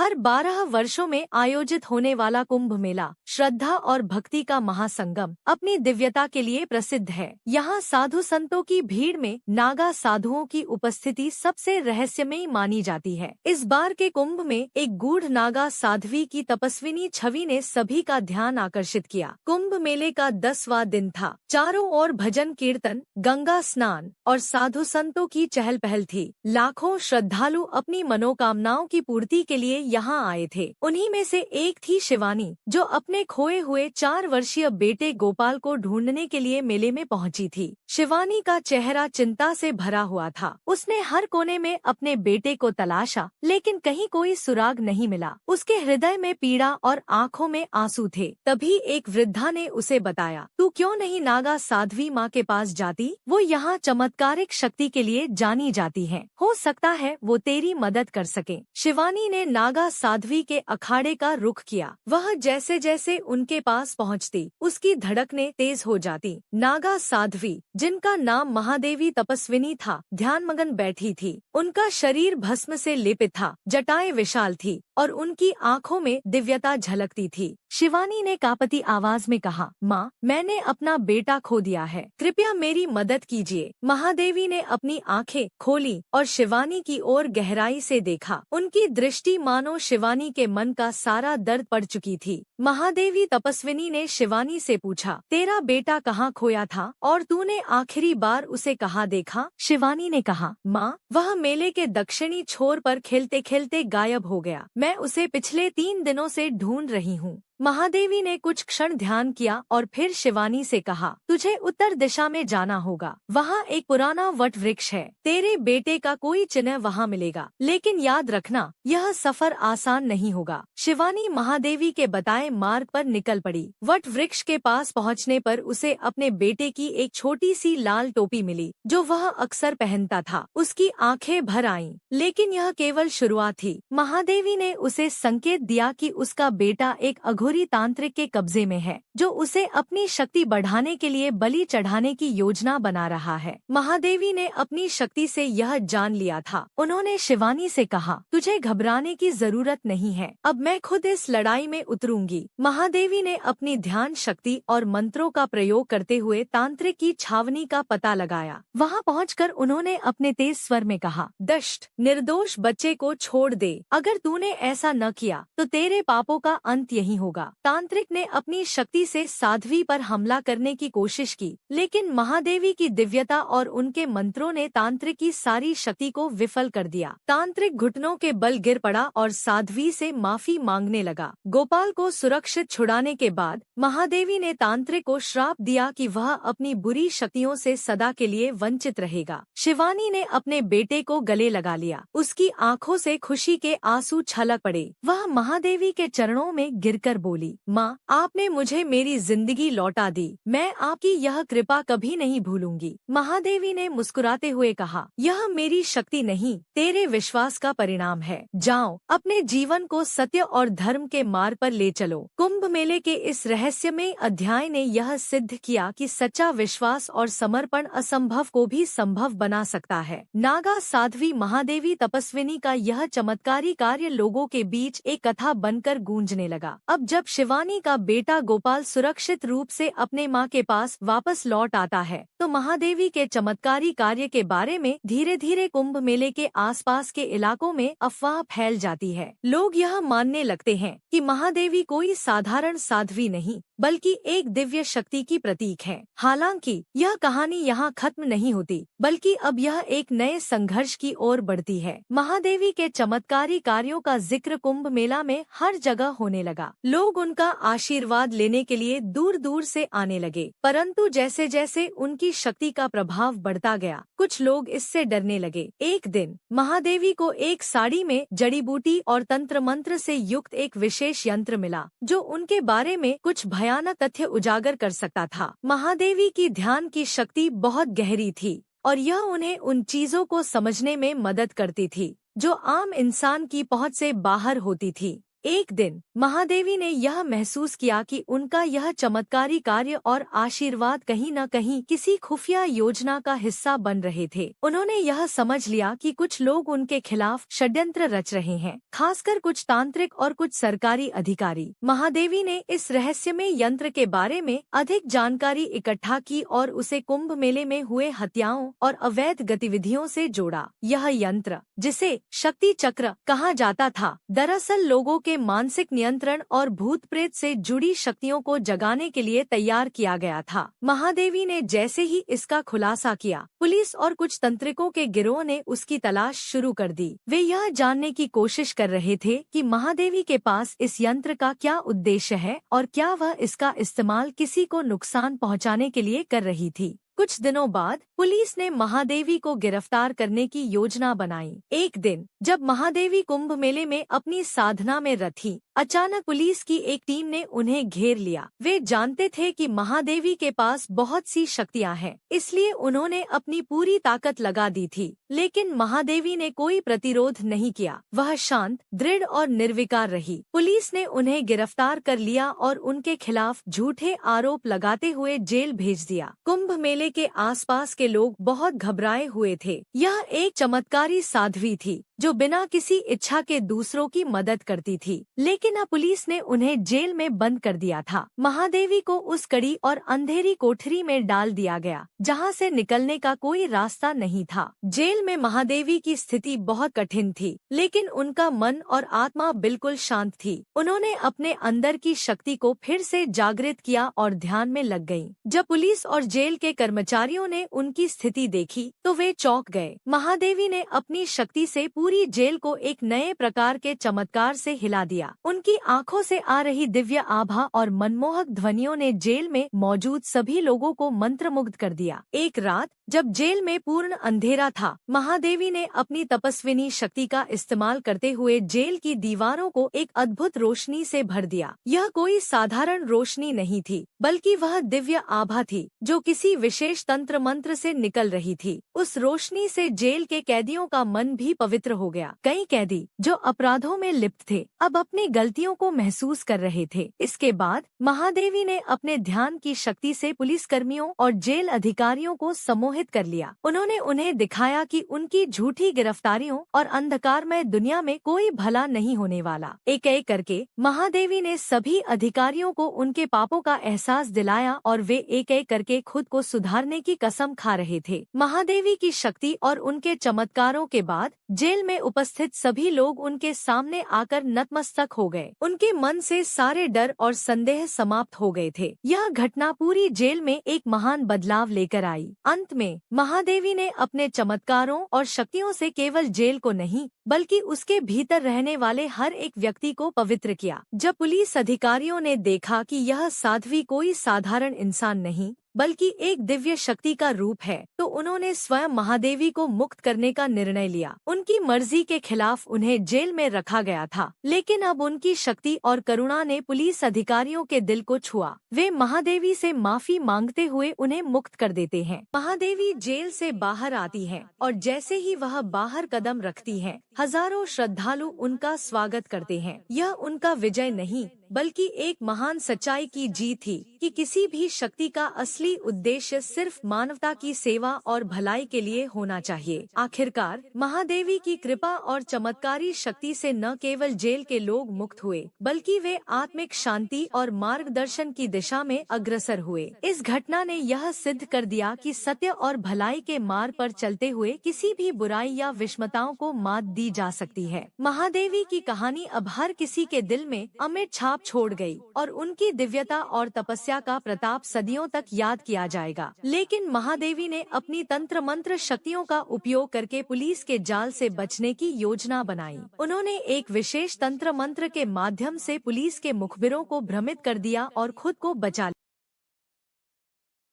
हर 12 वर्षों में आयोजित होने वाला कुंभ मेला श्रद्धा और भक्ति का महासंगम अपनी दिव्यता के लिए प्रसिद्ध है। यहाँ साधु संतों की भीड़ में नागा साधुओं की उपस्थिति सबसे रहस्यमयी मानी जाती है। इस बार के कुंभ में एक गूढ़ नागा साध्वी की तपस्विनी छवि ने सभी का ध्यान आकर्षित किया। कुंभ मेले का 10वां दिन था। चारों ओर भजन कीर्तन, गंगा स्नान और साधु संतों की चहल पहल थी। लाखों श्रद्धालु अपनी मनोकामनाओं की पूर्ति के लिए यहाँ आए थे। उन्हीं में से एक थी शिवानी, जो अपने खोए हुए 4 वर्षीय बेटे गोपाल को ढूंढने के लिए मेले में पहुंची थी। शिवानी का चेहरा चिंता से भरा हुआ था। उसने हर कोने में अपने बेटे को तलाशा, लेकिन कहीं कोई सुराग नहीं मिला। उसके हृदय में पीड़ा और आंखों में आंसू थे। तभी एक वृद्धा ने उसे बताया, तू क्यों नहीं नागा साध्वी माँ के पास जाती? वो यहाँ चमत्कारिक शक्ति के लिए जानी जाती है। हो सकता है वो तेरी मदद कर सके। शिवानी ने नागा साध्वी के अखाड़े का रुख किया। वह जैसे जैसे उनके पास पहुंचती, उसकी धड़कनें तेज हो जाती। नागा साध्वी, जिनका नाम महादेवी तपस्विनी था, ध्यानमग्न बैठी थी। उनका शरीर भस्म से लेपित था, जटाएं विशाल थी और उनकी आंखों में दिव्यता झलकती थी। शिवानी ने कांपती आवाज में कहा, माँ, मैंने अपना बेटा खो दिया है, कृपया मेरी मदद कीजिए। महादेवी ने अपनी आंखें खोली और शिवानी की ओर गहराई से देखा। उनकी दृष्टि मानो शिवानी के मन का सारा दर्द पड़ चुकी थी। महादेवी तपस्विनी ने शिवानी से पूछा, तेरा बेटा कहाँ खोया था और तूने आखिरी बार उसे कहाँ देखा? शिवानी ने कहा, माँ, वह मेले के दक्षिणी छोर पर खेलते खेलते गायब हो गया। मैं उसे पिछले 3 दिनों से ढूंढ रही हूँ। महादेवी ने कुछ क्षण ध्यान किया और फिर शिवानी से कहा, तुझे उत्तर दिशा में जाना होगा। वहाँ एक पुराना वट वृक्ष है। तेरे बेटे का कोई चिन्ह वहाँ मिलेगा, लेकिन याद रखना, यह सफर आसान नहीं होगा। शिवानी महादेवी के बताए मार्ग पर निकल पड़ी। वट वृक्ष के पास पहुँचने पर उसे अपने बेटे की एक छोटी सी लाल टोपी मिली, जो वह अक्सर पहनता था। उसकी आंखें भर आईं, लेकिन यह केवल शुरुआत थी। महादेवी ने उसे संकेत दिया कि उसका बेटा एक अघोरी तांत्रिक के कब्जे में है, जो उसे अपनी शक्ति बढ़ाने के लिए बलि चढ़ाने की योजना बना रहा है। महादेवी ने अपनी शक्ति से यह जान लिया था। उन्होंने शिवानी से कहा, तुझे घबराने की जरूरत नहीं है, अब मैं खुद इस लड़ाई में उतरूंगी। महादेवी ने अपनी ध्यान शक्ति और मंत्रों का प्रयोग करते हुए तांत्रिक की छावनी का पता लगाया। वहां पहुंचकर उन्होंने अपने तेज स्वर में कहा, दष्ट, निर्दोष बच्चे को छोड़ दे। अगर तूने ऐसा न किया तो तेरे पापों का अंत यही होगा। तांत्रिक ने अपनी शक्ति से साध्वी पर हमला करने की कोशिश की, लेकिन महादेवी की दिव्यता और उनके मंत्रों ने तांत्रिक की सारी शक्ति को विफल कर दिया। तांत्रिक घुटनों के बल गिर पड़ा और साध्वी से माफी मांगने लगा। गोपाल को सुरक्षित छुड़ाने के बाद महादेवी ने तांत्रिक को श्राप दिया कि वह अपनी बुरी शक्तियों से सदा के लिए वंचित रहेगा। शिवानी ने अपने बेटे को गले लगा लिया। उसकी आंखों से खुशी के आंसू छलक पड़े। वह महादेवी के चरणों में गिरकर बोली, माँ, आपने मुझे मेरी जिंदगी लौटा दी। मैं आपकी यह कृपा कभी नहीं भूलूंगी। महादेवी ने मुस्कुराते हुए कहा, यह मेरी शक्ति नहीं, तेरे विश्वास का परिणाम है। जाओ, अपने जीवन को सत्य और धर्म के मार्ग पर ले चलो। कुंभ मेले के इस रहस्यमय अध्याय ने यह सिद्ध किया कि सच्चा विश्वास और समर्पण असंभव को भी संभव बना सकता है। नागा साध्वी महादेवी तपस्विनी का यह चमत्कारी कार्य लोगों के बीच एक कथा बनकर गूंजने लगा। अब जब शिवानी का बेटा गोपाल सुरक्षित रूप से अपने माँ के पास वापस लौट आता है, तो महादेवी के चमत्कारी कार्य के बारे में धीरे धीरे कुंभ मेले के आसपास के इलाकों में अफवाह फैल जाती है। लोग यह मानने लगते हैं कि महादेवी कोई साधारण साध्वी नहीं, बल्कि एक दिव्य शक्ति की प्रतीक है। हालांकि यह कहानी यहाँ खत्म नहीं होती, बल्कि अब यह एक नए संघर्ष की ओर बढ़ती है। महादेवी के चमत्कारी कार्यों का जिक्र कुंभ मेला में हर जगह होने लगा। लोग उनका आशीर्वाद लेने के लिए दूर दूर से आने लगे, परंतु जैसे जैसे उनकी शक्ति का प्रभाव बढ़ता गया, कुछ लोग इससे डरने लगे। एक दिन महादेवी को एक साड़ी में जड़ी बूटी और तंत्र मंत्र से युक्त एक विशेष यंत्र मिला, जो उनके बारे में कुछ भयानक तथ्य उजागर कर सकता था। महादेवी की ध्यान की शक्ति बहुत गहरी थी और यह उन्हें उन चीजों को समझने में मदद करती थी जो आम इंसान की पहुंच से बाहर होती थी। एक दिन महादेवी ने यह महसूस किया कि उनका यह चमत्कारी कार्य और आशीर्वाद कहीं न कहीं किसी खुफिया योजना का हिस्सा बन रहे थे। उन्होंने यह समझ लिया कि कुछ लोग उनके खिलाफ षड्यंत्र रच रहे हैं, खासकर कुछ तांत्रिक और कुछ सरकारी अधिकारी। महादेवी ने इस रहस्यमय यंत्र के बारे में अधिक जानकारी इकट्ठा की और उसे कुंभ मेले में हुए हत्याओं और अवैध गतिविधियों से जोड़ा। यह यंत्र, जिसे शक्ति चक्र कहा जाता था, दरअसल लोगों के मानसिक नियंत्रण और भूत प्रेत से जुड़ी शक्तियों को जगाने के लिए तैयार किया गया था। महादेवी ने जैसे ही इसका खुलासा किया, पुलिस और कुछ तंत्रिकों के गिरोह ने उसकी तलाश शुरू कर दी। वे यह जानने की कोशिश कर रहे थे कि महादेवी के पास इस यंत्र का क्या उद्देश्य है और क्या वह इसका इस्तेमाल किसी को नुकसान पहुंचाने के लिए कर रही थी। कुछ दिनों बाद पुलिस ने महादेवी को गिरफ्तार करने की योजना बनाई। एक दिन जब महादेवी कुंभ मेले में अपनी साधना में रथी, अचानक पुलिस की एक टीम ने उन्हें घेर लिया। वे जानते थे कि महादेवी के पास बहुत सी शक्तियां हैं, इसलिए उन्होंने अपनी पूरी ताकत लगा दी थी। लेकिन महादेवी ने कोई प्रतिरोध नहीं किया। वह शांत, दृढ़ और निर्विकार रही। पुलिस ने उन्हें गिरफ्तार कर लिया और उनके खिलाफ झूठे आरोप लगाते हुए जेल भेज दिया। कुंभ मेले के आसपास के लोग बहुत घबराए हुए थे। यह एक चमत्कारी साध्वी थी जो बिना किसी इच्छा के दूसरों की मदद करती थी, लेकिन अब पुलिस ने उन्हें जेल में बंद कर दिया था। महादेवी को उस कड़ी और अंधेरी कोठरी में डाल दिया गया जहां से निकलने का कोई रास्ता नहीं था। जेल में महादेवी की स्थिति बहुत कठिन थी, लेकिन उनका मन और आत्मा बिल्कुल शांत थी। उन्होंने अपने अंदर की शक्ति को फिर से जागृत किया और ध्यान में लग गयीं। जब पुलिस और जेल के कर्मचारियों ने उनकी स्थिति देखी तो वे चौंक गए। महादेवी ने अपनी शक्ति से पूरी जेल को एक नए प्रकार के चमत्कार से हिला दिया। उनकी आंखों से आ रही दिव्य आभा और मनमोहक ध्वनियों ने जेल में मौजूद सभी लोगों को मंत्रमुग्ध कर दिया। एक रात जब जेल में पूर्ण अंधेरा था, महादेवी ने अपनी तपस्विनी शक्ति का इस्तेमाल करते हुए जेल की दीवारों को एक अद्भुत रोशनी से भर दिया। यह कोई साधारण रोशनी नहीं थी, बल्कि वह दिव्य आभा थी जो किसी विशेष तंत्र मंत्र से निकल रही थी। उस रोशनी से जेल के कैदियों का मन भी पवित्र हो गया। कई कैदी जो अपराधों में लिप्त थे अब अपनी गलतियों को महसूस कर रहे थे। इसके बाद महादेवी ने अपने ध्यान की शक्ति से पुलिसकर्मियों और जेल अधिकारियों को सम्मोहित कर लिया। उन्होंने उन्हें दिखाया कि उनकी झूठी गिरफ्तारियों और अंधकारमय दुनिया में कोई भला नहीं होने वाला। एक एक करके महादेवी ने सभी अधिकारियों को उनके पापों का एहसास दिलाया और वे एक एक करके खुद को सुधारने की कसम खा रहे थे। महादेवी की शक्ति और उनके चमत्कारों के बाद जेल में उपस्थित सभी लोग उनके सामने आकर नतमस्तक हो गए। उनके मन से सारे डर और संदेह समाप्त हो गए थे। यह घटना पूरी जेल में एक महान बदलाव लेकर आई। अंत में महादेवी ने अपने चमत्कारों और शक्तियों से केवल जेल को नहीं, बल्कि उसके भीतर रहने वाले हर एक व्यक्ति को पवित्र किया। जब पुलिस अधिकारियों ने देखा कि यह साध्वी कोई साधारण इंसान नहीं, बल्कि एक दिव्य शक्ति का रूप है, तो उन्होंने स्वयं महादेवी को मुक्त करने का निर्णय लिया। उनकी मर्जी के खिलाफ उन्हें जेल में रखा गया था, लेकिन अब उनकी शक्ति और करुणा ने पुलिस अधिकारियों के दिल को छुआ। वे महादेवी से माफी मांगते हुए उन्हें मुक्त कर देते हैं। महादेवी जेल से बाहर आती हैं और जैसे ही वह बाहर कदम रखती हैं, हजारों श्रद्धालु उनका स्वागत करते हैं। यह उनका विजय नहीं, बल्कि एक महान सच्चाई की जीत थी कि किसी भी शक्ति का असली उद्देश्य सिर्फ मानवता की सेवा और भलाई के लिए होना चाहिए। आखिरकार महादेवी की कृपा और चमत्कारी शक्ति से न केवल जेल के लोग मुक्त हुए, बल्कि वे आत्मिक शांति और मार्गदर्शन की दिशा में अग्रसर हुए। इस घटना ने यह सिद्ध कर दिया कि सत्य और भलाई के मार्ग पर चलते हुए किसी भी बुराई या विषमताओं को मात दी जा सकती है। महादेवी की कहानी अब हर किसी के दिल में अमिट छाप छोड़ गई और उनकी दिव्यता और तपस्या का प्रताप सदियों तक याद किया जाएगा। लेकिन महादेवी ने अपनी तंत्र मंत्र शक्तियों का उपयोग करके पुलिस के जाल से बचने की योजना बनाई। उन्होंने एक विशेष तंत्र मंत्र के माध्यम से पुलिस के मुखबिरों को भ्रमित कर दिया और खुद को बचा लिया।